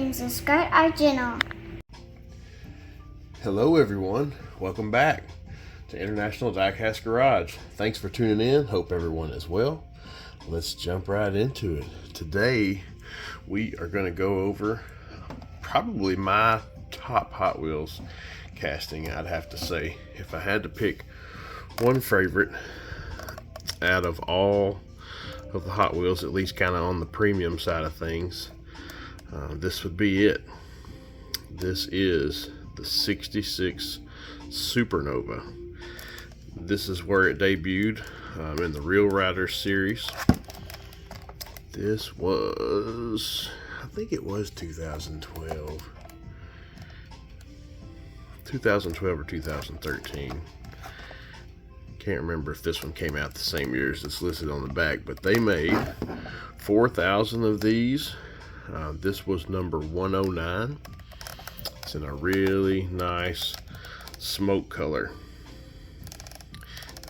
and subscribe our channel. Hello everyone, welcome back to International Diecast Garage. Thanks for tuning in, hope everyone is well. Let's jump right into it. Today we are going to go over probably my top Hot Wheels casting, I'd have to say. If I had to pick one favorite out of all of the Hot Wheels, at least kind of on the premium side of things, this would be it. This is the 66 Supernova. This is where it debuted in the Real Riders series. This was, I think it was 2012 or 2013. Can't remember if this one came out the same year as it's listed on the back, but they made 4,000 of these. This was number 109. It's in a really nice smoke color.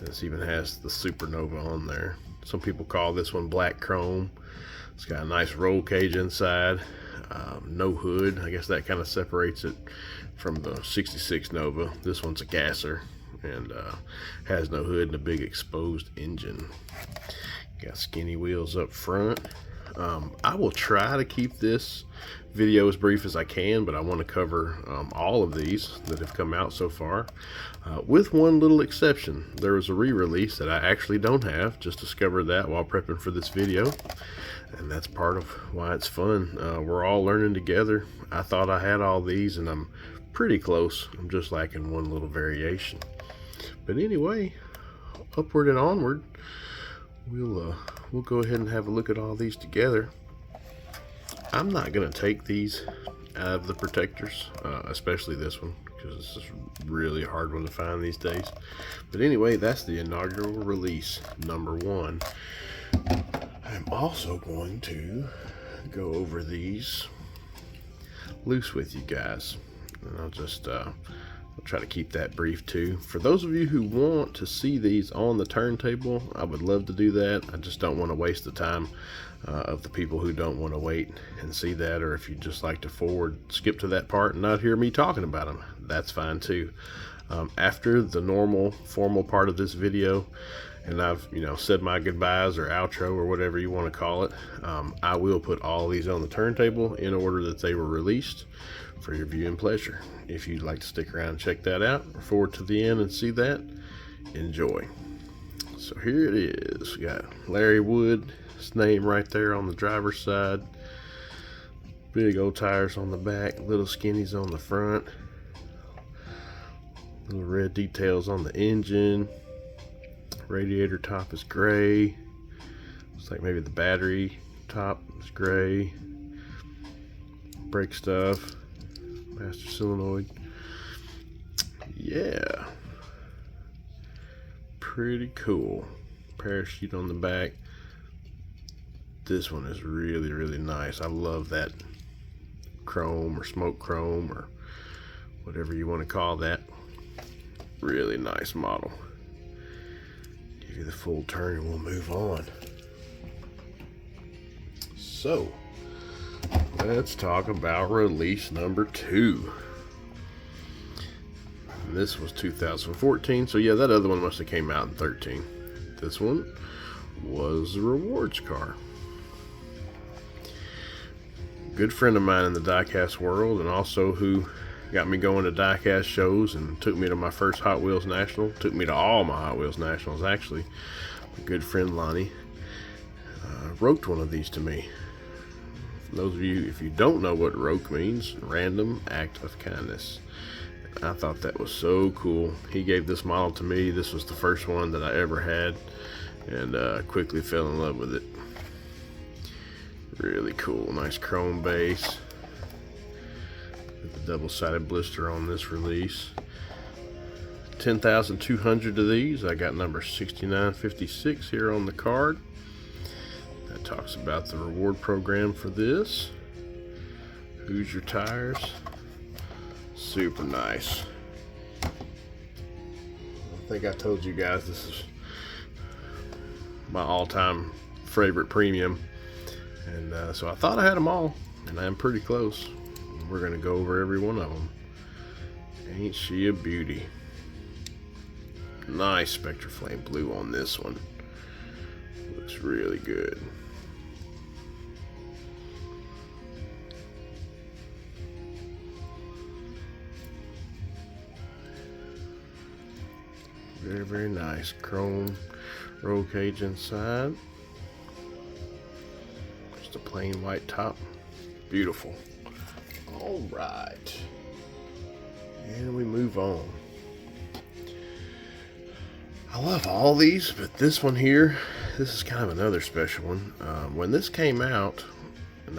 This even has the Supernova on there. Some people call this one black chrome. It's got a nice roll cage inside. No hood. I guess that kind of separates it from the 66 Nova. This one's a gasser and has no hood and a big exposed engine. Got skinny wheels up front. I will try to keep this video as brief as I can, but I want to cover all of these that have come out so far, with one little exception. There was a re-release that I actually don't have. Just discovered that while prepping for this video, and that's part of why it's fun. We're all learning together. I thought I had all these and I'm pretty close. I'm just lacking one little variation. But anyway, upward and onward. We'll go ahead and have a look at all these together. I'm not going to take these out of the protectors, especially this one, because this is really a hard one to find these days. But anyway, that's the inaugural release, number 1. I'm also going to go over these loose with you guys, and I'll just I'll try to keep that brief too. For those of you who want to see these on the turntable, I would love to do that. I just don't want to waste the time of the people who don't want to wait and see that, or if you just like to skip to that part and not hear me talking about them, that's fine too. After the normal formal part of this video, and I've said my goodbyes or outro or whatever you want to call it, I will put all these on the turntable in order that they were released for your viewing pleasure. If you'd like to stick around and check that out, or forward to the end and see that, enjoy. So here it is. We got Larry Wood's name right there on the driver's side. Big old tires on the back, little skinnies on the front. Little red details on the engine. Radiator top is gray. Looks like maybe the battery top is gray. Brake stuff. Master solenoid. Yeah. Pretty cool. Parachute on the back. This one is really, really nice. I love that chrome or smoke chrome or whatever you want to call that. Really nice model. Give you the full turn and we'll move on. So, let's talk about release number 2. This was 2014, so yeah, that other one must have came out in 13. This one was the rewards car. Good friend of mine in the diecast world, and also who got me going to diecast shows and took me to my first Hot Wheels National, took me to all my Hot Wheels Nationals actually. My good friend Lonnie wrote one of these to me. For those of you, if you don't know what ROKE means, random act of kindness. I thought that was so cool. He gave this model to me. This was the first one that I ever had, and quickly fell in love with it. Really cool. Nice chrome base. With the double-sided blister on this release. 10,200 of these. I got number 6956 here on the card. That talks about the reward program for this. Who's your tires? Super nice. I think I told you guys this is my all-time favorite premium, and so I thought I had them all, and I'm pretty close. we're gonna go over every one of them. Ain't she a beauty? Nice Spectra Flame blue on this one. Looks really good. Very, very nice. Chrome roll cage inside. Just a plain white top. Beautiful. All right. And we move on. I love all these, but this one here, this is kind of another special one. When this came out, and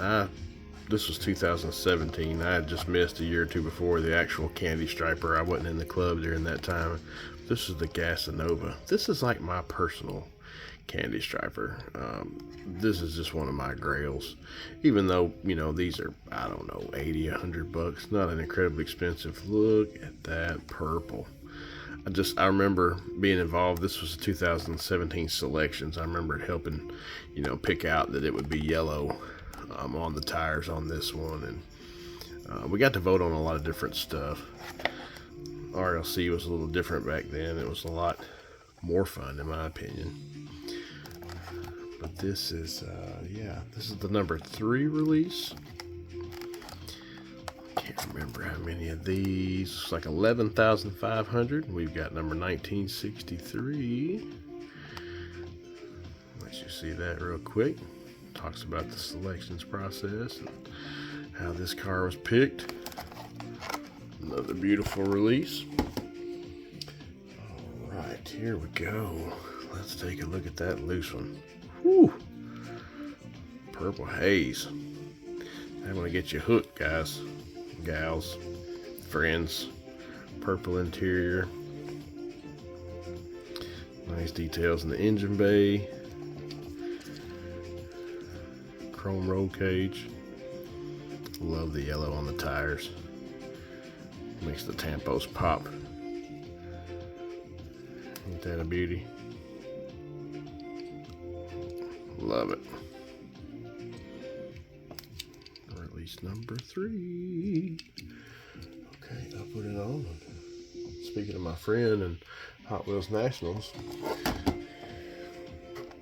this was 2017. I had just missed a year or two before the actual Candy Striper. I wasn't in the club during that time. This is the Gasanova. This is like my personal Candy Striper. This is just one of my grails. Even though, you know, these are, I don't know, 80, 100 bucks. Not an incredibly expensive. Look at that purple. I remember being involved. This was 2017 selections. I remember it helping, you know, pick out that it would be yellow on the tires on this one, and we got to vote on a lot of different stuff. RLC was a little different back then. It was a lot more fun in my opinion. But this is yeah, this is the number 3 release. Can't remember how many of these. It's like 11,500. We've got number 1963. Let you see that real quick. Talks about the selections process and how this car was picked. Another beautiful release. All right, here we go. Let's take a look at that loose one. Whew. Purple haze. I'm gonna get you hooked, guys, gals, friends. Purple interior. Nice details in the engine bay. Chrome roll cage. Love the yellow on the tires. Makes the tampos pop. Ain't that a beauty? Love it. Release number 3. Okay, I'll put it on. Speaking of my friend and Hot Wheels Nationals,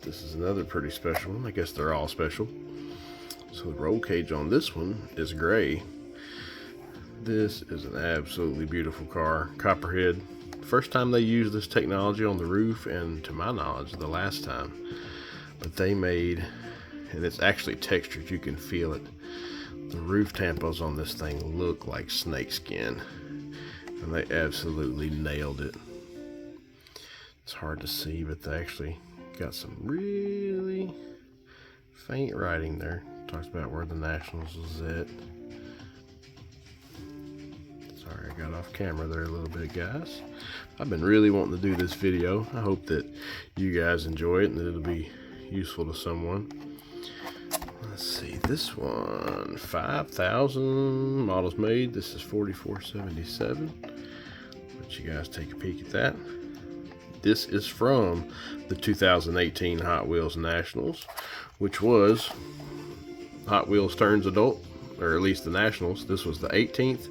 this is another pretty special one. I guess they're all special. So the roll cage on this one is gray. This is an absolutely beautiful car. Copperhead. First time they used this technology on the roof, and to my knowledge, the last time. But they made, and it's actually textured, you can feel it. The roof tampos on this thing look like snakeskin, and they absolutely nailed it. It's hard to see, but they actually got some really faint writing there. Talks about where the Nationals is at. Sorry, I got off camera there a little bit, guys. I've been really wanting to do this video. I hope that you guys enjoy it and that it'll be useful to someone. Let's see, this one, 5,000 models made. This is 4477. Let you guys take a peek at that. This is from the 2018 Hot Wheels Nationals, which was Hot Wheels Turns Adult, or at least the Nationals. This was the 18th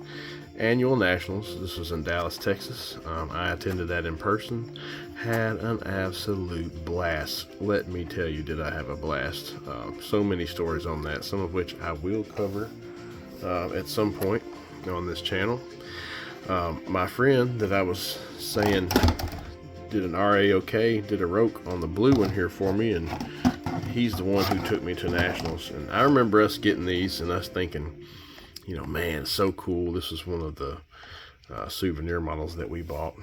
annual Nationals. This was in Dallas, Texas. I attended that in person. Had an absolute blast. Let me tell you, did I have a blast. So many stories on that, some of which I will cover at some point on this channel. My friend that I was saying did an RAOK, did a roke on the blue one here for me, and he's the one who took me to Nationals. And I remember us getting these and us thinking, you know, man, so cool. This is one of the souvenir models that we bought,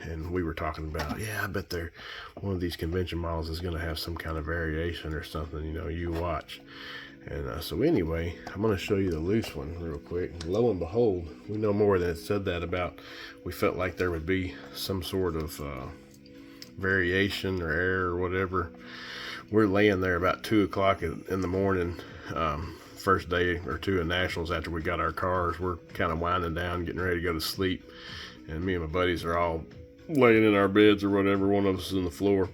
and we were talking about, yeah, I bet they're one of these convention models is going to have some kind of variation or something, you know, you watch. And so anyway, I'm going to show you the loose one real quick. Lo and behold, we know more than it said that about. We felt like there would be some sort of variation or error or whatever. We're laying there about 2 o'clock in the morning, first day or two of Nationals after we got our cars. We're kind of winding down, getting ready to go to sleep, and me and my buddies are all laying in our beds or whatever. One of us is on the floor.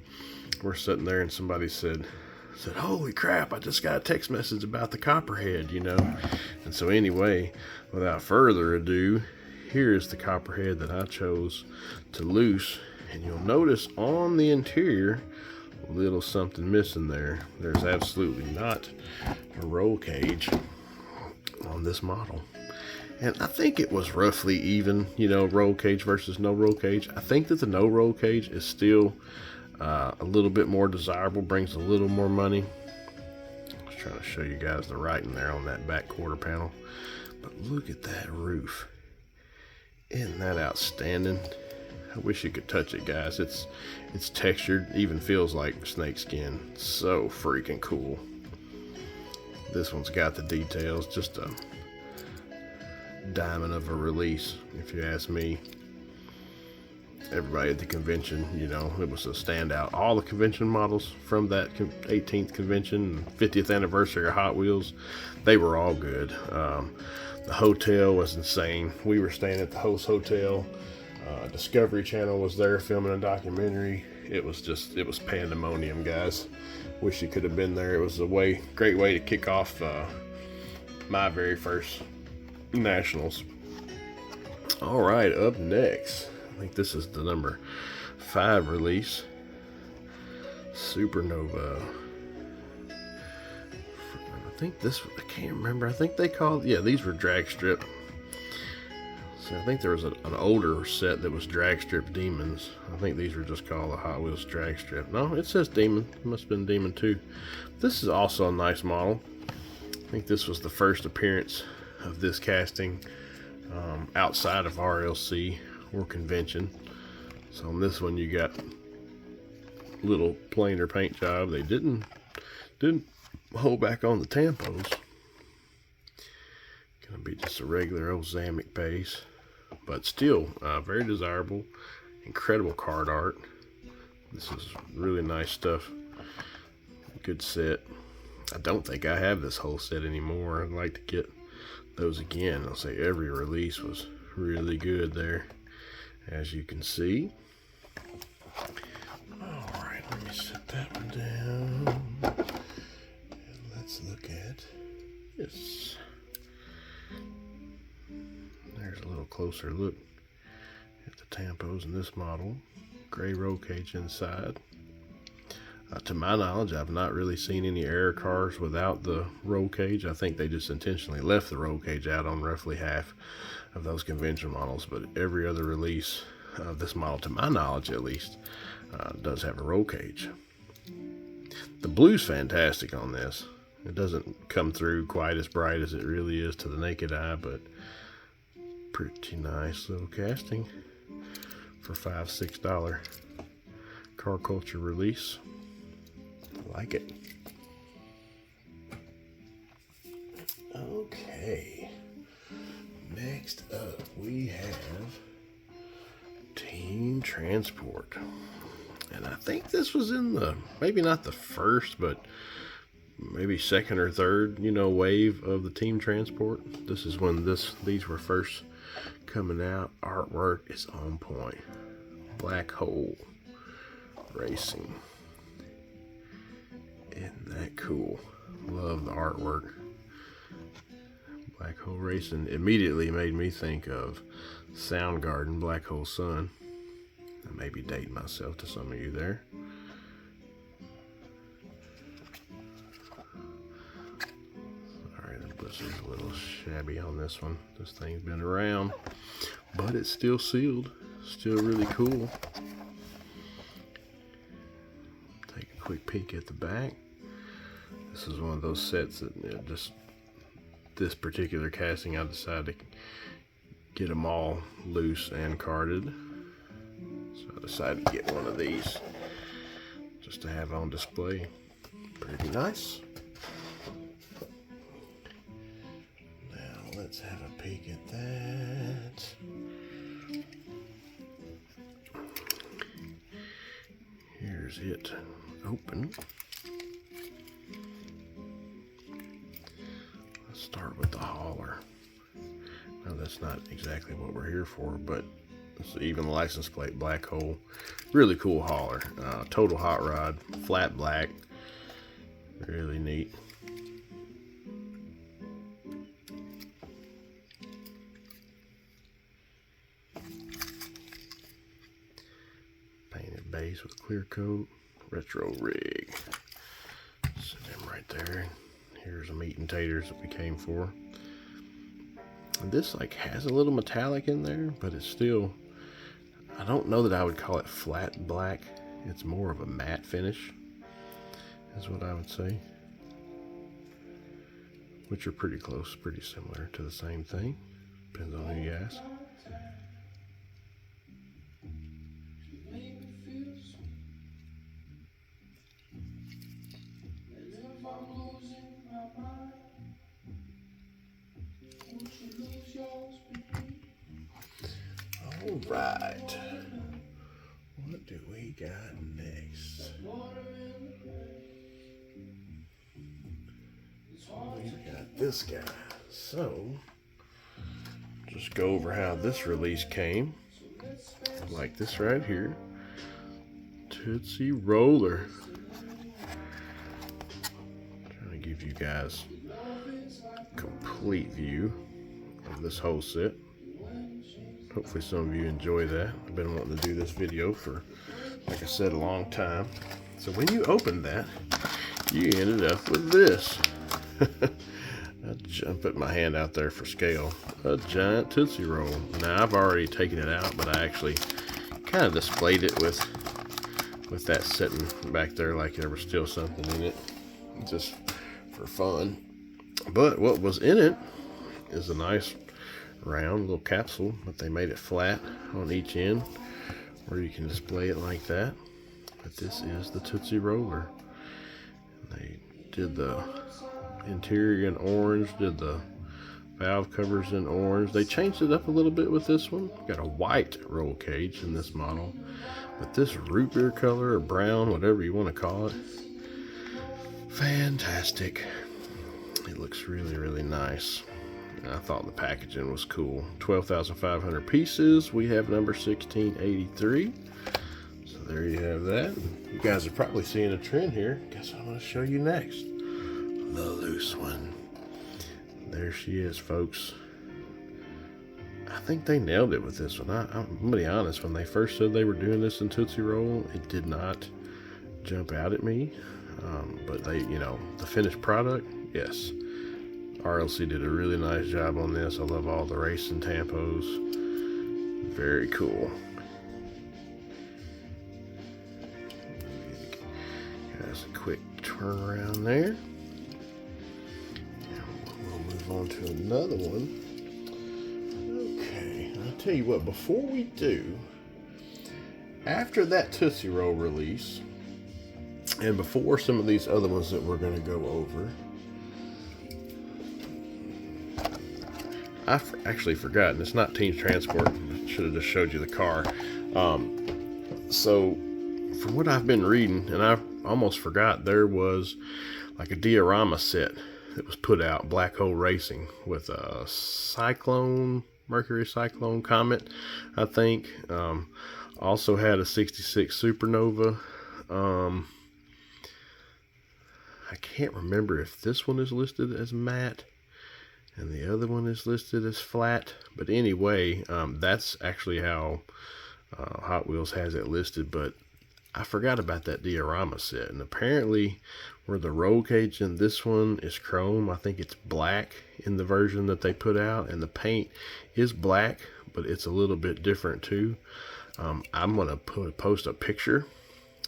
We're sitting there, and somebody said, said, holy crap, I just got a text message about the Copperhead, you know. And so anyway, without further ado, here's the Copperhead that I chose to loose. And you'll notice on the interior, a little something missing there. There's absolutely not a roll cage on this model. And I think it was roughly even, you know, roll cage versus no roll cage. I think that the no roll cage is still a little bit more desirable, brings a little more money. I was trying to show you guys the writing there on that back quarter panel. But look at that roof. Isn't that outstanding? I wish you could touch it, guys. It's textured, even feels like snake skin. So freaking cool. This one's got the details, just a diamond of a release, if you ask me. Everybody at the convention, you know, it was a standout. All the convention models from that 18th convention, 50th anniversary of Hot Wheels, they were all good. The hotel was insane. We were staying at the host hotel. Discovery Channel was there filming a documentary. It was pandemonium, guys. Wish you could have been there. It was a great way to kick off my very first Nationals. All right, up next, I think this is the number 5 release, Supernova. I think I can't remember. I think they called, yeah, these were drag strip. So I think there was an older set that was drag strip Demons. I think these were just called the Hot Wheels drag strip. No, it says Demon. It must have been Demon 2. This is also a nice model. I think this was the first appearance of this casting outside of RLC or convention. So on this one you got a little plainer paint job. They didn't hold back on the tampos. Gonna be just a regular old Zamek base, but still very desirable. Incredible card art. This is really nice stuff. Good set. I don't think I have this whole set anymore. I'd like to get those again. I'll say every release was really good there, as you can see. All right, let me set that one down. And let's look at this. There's a little closer look at the tampos in this model. Gray roll cage inside. To my knowledge, I've not really seen any error cars without the roll cage. I think they just intentionally left the roll cage out on roughly half of those convention models, but every other release of this model, to my knowledge at least, does have a roll cage. The blue's fantastic on this. It doesn't come through quite as bright as it really is to the naked eye, but pretty nice little casting for $5, $6 car culture release. Like it. Okay, next up we have Team Transport, and I think this was in the, maybe not the first, but maybe second or third, you know, wave of the Team Transport. This is when these were first coming out. Artwork is on point. Black Hole Racing. Isn't that cool? Love the artwork. Black Hole Racing immediately made me think of Soundgarden, Black Hole Sun. I may be dating myself to some of you there. Sorry, the blister's a little shabby on this one. This thing's been around, but it's still sealed. Still really cool. Take a quick peek at the back. This is one of those sets that, you know, just this particular casting, I decided to get them all loose and carded. So I decided to get one of these just to have on display. Pretty nice. Now let's have a peek at that. Here's it open. Let's start with the hauler. Now that's not exactly what we're here for, but it's even the license plate, Black Hole. Really cool hauler. Total hot rod, flat black. Really neat. Painted base with clear coat. Retro rig. Set them right there. Here's the meat and taters that we came for. And this like has a little metallic in there, but it's still, I don't know that I would call it flat black. It's more of a matte finish, is what I would say. Which are pretty close, pretty similar to the same thing. Depends on who you ask. All right. What do we got next? We got this guy. So, just go over how this release came. Like this right here. Tootsie Roller. Trying to give you guys a complete view of this whole set. Hopefully some of you enjoy that. I've been wanting to do this video for, like I said, a long time. So when you open that, you ended up with this. I put my hand out there for scale. A giant Tootsie Roll. Now I've already taken it out, but I actually kind of displayed it with that sitting back there like there was still something in it, just for fun. But what was in it is a nice round little capsule, but they made it flat on each end where you can display it like that. But this is the Tootsie Roller. They did the interior in orange, did the valve covers in orange. They changed it up a little bit with this one. Got a white roll cage in this model, but this root beer color or brown, whatever you want to call it, fantastic. It looks really, really nice. I thought the packaging was cool. 12,500 pieces. We have number 1683. So there you have that. You guys are probably seeing a trend here. Guess what I'm going to show you next? The loose one. There she is, folks. I think they nailed it with this one. I'm going to be honest. When they first said they were doing this in Tootsie Roll, it did not jump out at me. But they, you know, the finished product, yes. RLC did a really nice job on this. I love all the racing tampos. Very cool. Guys, a quick turn around there. We'll move on to another one. Okay, I'll tell you what, before we do, after that Tootsie Roll release, and before some of these other ones that we're going to go over, I've actually forgotten. It's not Team Transport. I should have just showed you the car. So, from what I've been reading, and I almost forgot, there was like a Dirorama set that was put out, Black Hole Racing, with a Cyclone, Mercury Cyclone Comet, I think. Also had a 66 Supernova. I can't remember if this one is listed as matte and the other one is listed as flat, but anyway, that's actually how Hot Wheels has it listed. But I forgot about that Diorama set, and apparently where the roll cage in this one is chrome, I think it's black in the version that they put out, and the paint is black, but it's a little bit different too. I'm gonna post a picture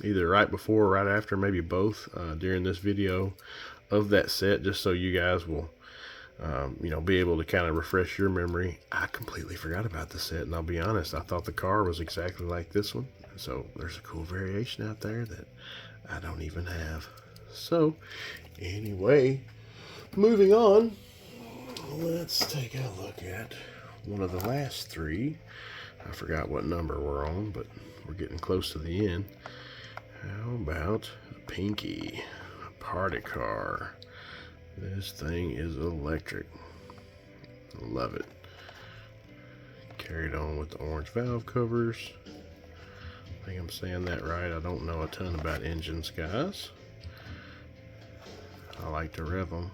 either right before or right after, maybe both, during this video of that set, just so you guys will you know, be able to kind of refresh your memory. I completely forgot about the set, and I'll be honest, I thought the car was exactly like this one. So there's a cool variation out there that I don't even have. So anyway, moving on, let's take a look at one of the last three. I forgot what number we're on, but we're getting close to the end. How about a Pinky, a party car? This thing is electric. Love it. Carried on with the orange valve covers. I think I'm saying that right. I don't know a ton about engines, guys. like to rev them.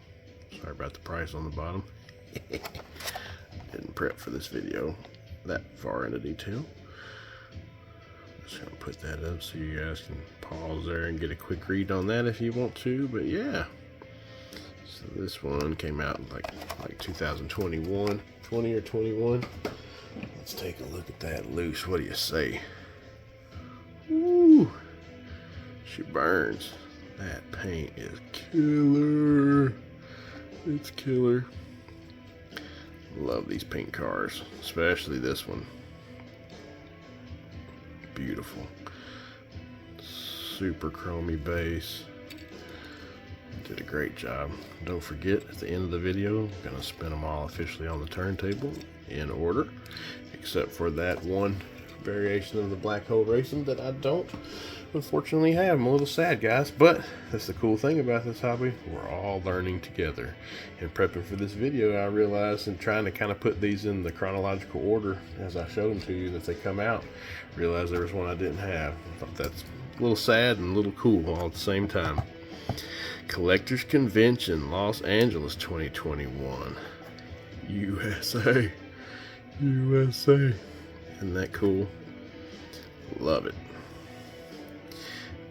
Sorry about the price on the bottom. Didn't prep for this video that far into detail. Just gonna put that up so you guys can pause there and get a quick read on that if you want to. But yeah, so this one came out like 2021, 20 or 21. Let's take a look at that loose. What do you say? Woo! She burns. That paint is killer. It's killer. Love these pink cars, especially this one. Beautiful. Super chromy base. Did a great job. Don't forget, at the end of the video, I'm going to spin them all officially on the turntable in order, except for that one variation of the Black Hole Racing that I don't unfortunately have. I'm a little sad, guys, but that's the cool thing about this hobby. We're all learning together. In prepping for this video, I realized, in trying to kind of put these in the chronological order as I showed them to you that they come out, realized there was one I didn't have. I thought that's a little sad and a little cool all at the same time. Collectors Convention, Los Angeles 2021. USA. USA. Isn't that cool? Love it.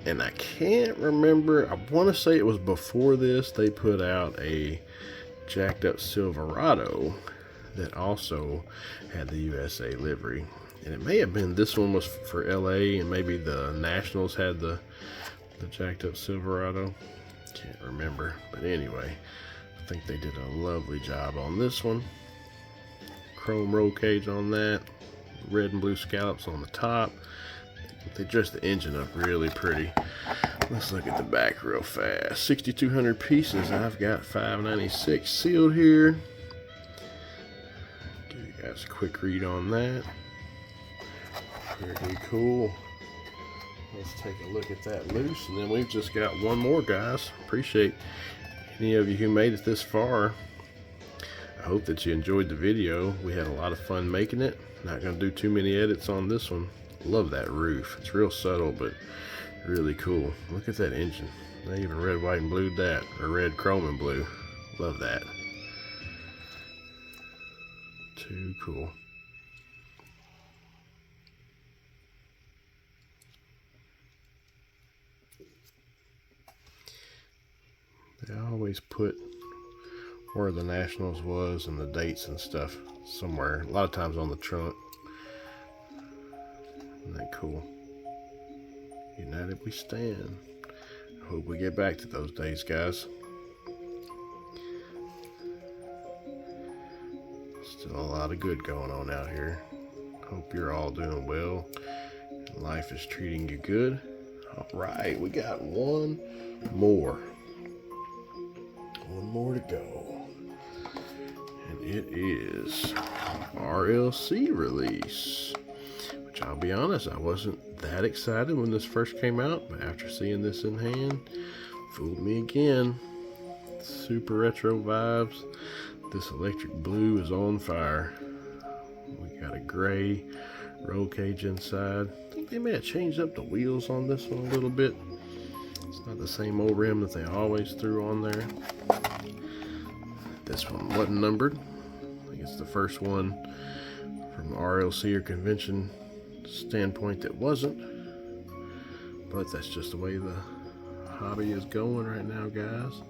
And I can't remember, I want to say it was before this, they put out a jacked up Silverado that also had the USA livery. And it may have been, this one was for LA, and maybe the Nationals had the jacked up Silverado. Can't remember, but anyway, I think they did a lovely job on this one. Chrome roll cage on that, red and blue scallops on the top. They dressed the engine up really pretty. Let's look at the back real fast. 6,200 pieces. I've got 596 sealed here. Give you guys a quick read on that. Pretty cool. Let's take a look at that loose, and then we've just got one more, guys. Appreciate any of you who made it this far. I hope that you enjoyed the video. We had a lot of fun making it. Not going to do too many edits on this one. Love that roof. It's real subtle, but really cool. Look at that engine. They even red, white, and blued that, or red, chrome, and blue. Love that. Too cool. They always put where the Nationals was and the dates and stuff somewhere. A lot of times on the trunk. Isn't that cool? United we stand. I hope we get back to those days, guys. Still a lot of good going on out here. Hope you're all doing well. Life is treating you good. All right, we got one more. One more to go. And it is RLC release. Which I'll be honest, I wasn't that excited when this first came out, but after seeing this in hand, fooled me again. Super retro vibes. This electric blue is on fire. We got a gray roll cage inside. I think they may have changed up the wheels on this one a little bit. It's not the same old rim that they always threw on there. This one wasn't numbered. I think it's the first one from RLC or convention standpoint that wasn't. But that's just the way the hobby is going right now, guys.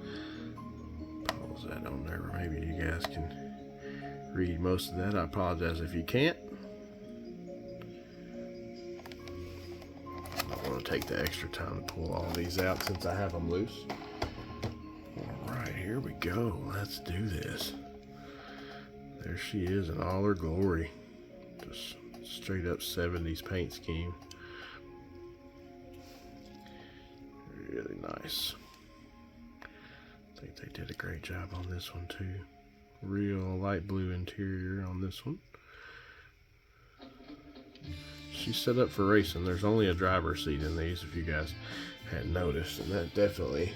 Pause that on there. Maybe you guys can read most of that. I apologize if you can't. I don't want to take the extra time to pull all these out since I have them loose. Alright, here we go. Let's do this. There she is in all her glory. Just straight up 70s paint scheme. Really nice. I think they did a great job on this one too. Real light blue interior on this one. She's set up for racing. There's only a driver's seat in these, if you guys hadn't noticed, and that definitely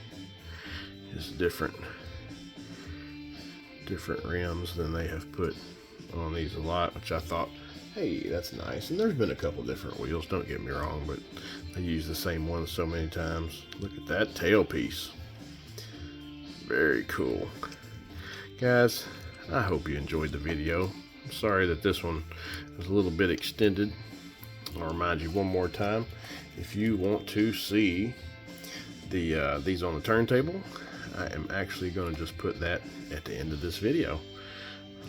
is different rims than they have put on these a lot, which I thought, hey, that's nice. And there's been a couple different wheels, don't get me wrong, but they use the same one so many times. Look at that tailpiece. Very cool. Guys, I hope you enjoyed the video. I'm sorry that this one was a little bit extended. I'll remind you one more time, if you want to see these on the turntable, I am actually going to just put that at the end of this video.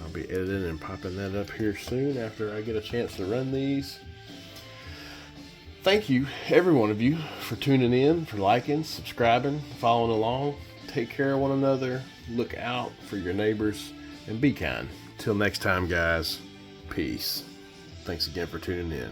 I'll be editing and popping that up here soon after I get a chance to run these. Thank you, every one of you, for tuning in, for liking, subscribing, following along. Take care of one another, look out for your neighbors, and be kind. Till next time, guys, peace. Thanks again for tuning in.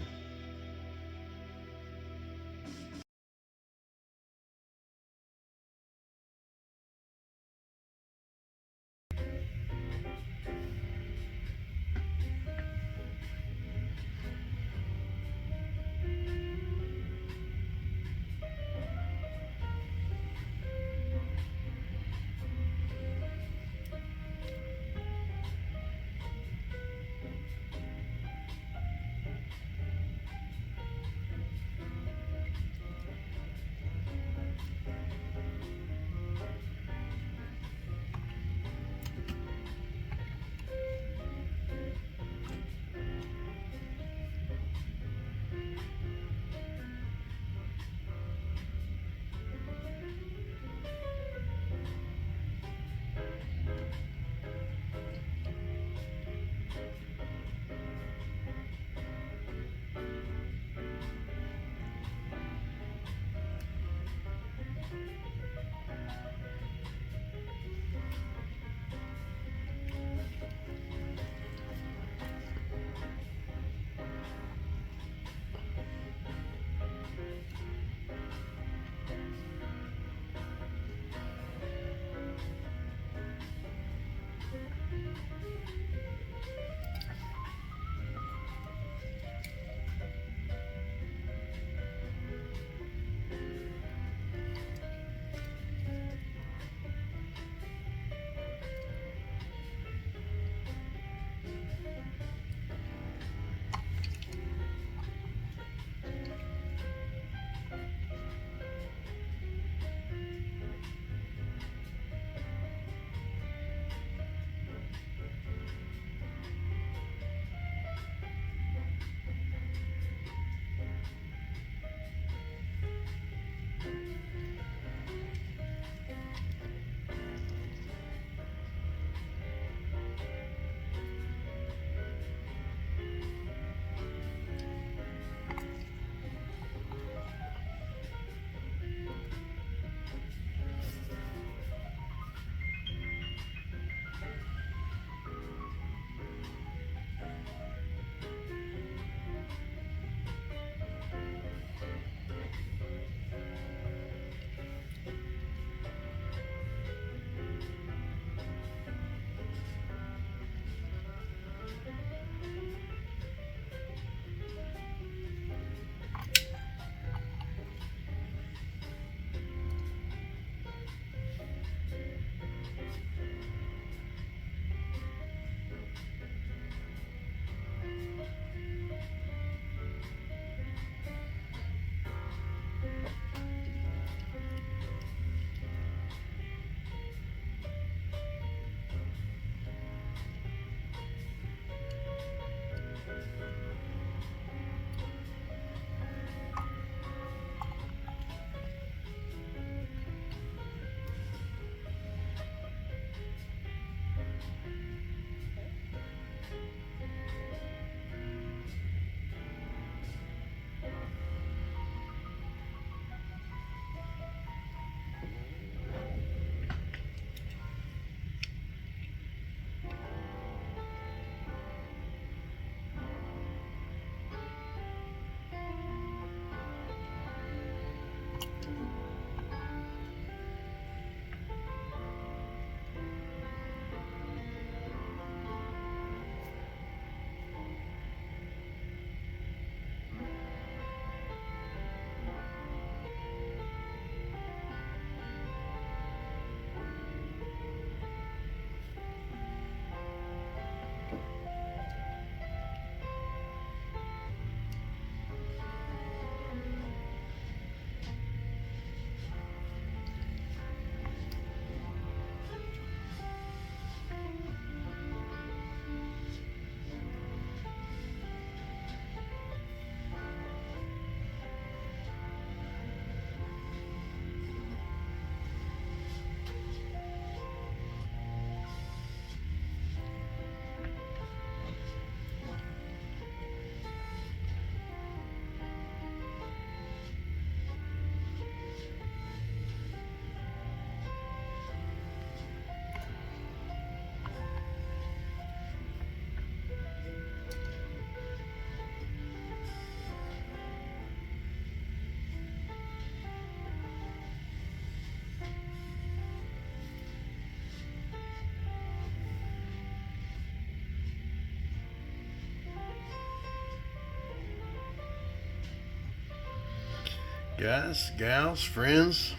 Guys, gals, friends,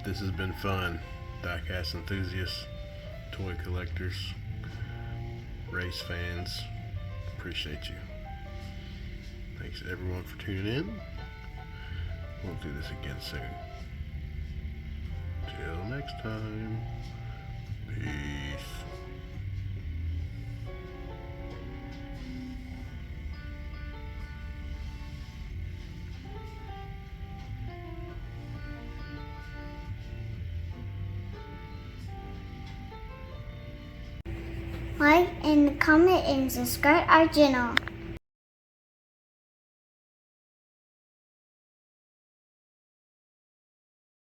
this has been fun. Diecast enthusiasts, toy collectors, race fans, appreciate you. Thanks everyone for tuning in. We'll do this again soon. Till next time, peace. Like and comment and subscribe our channel.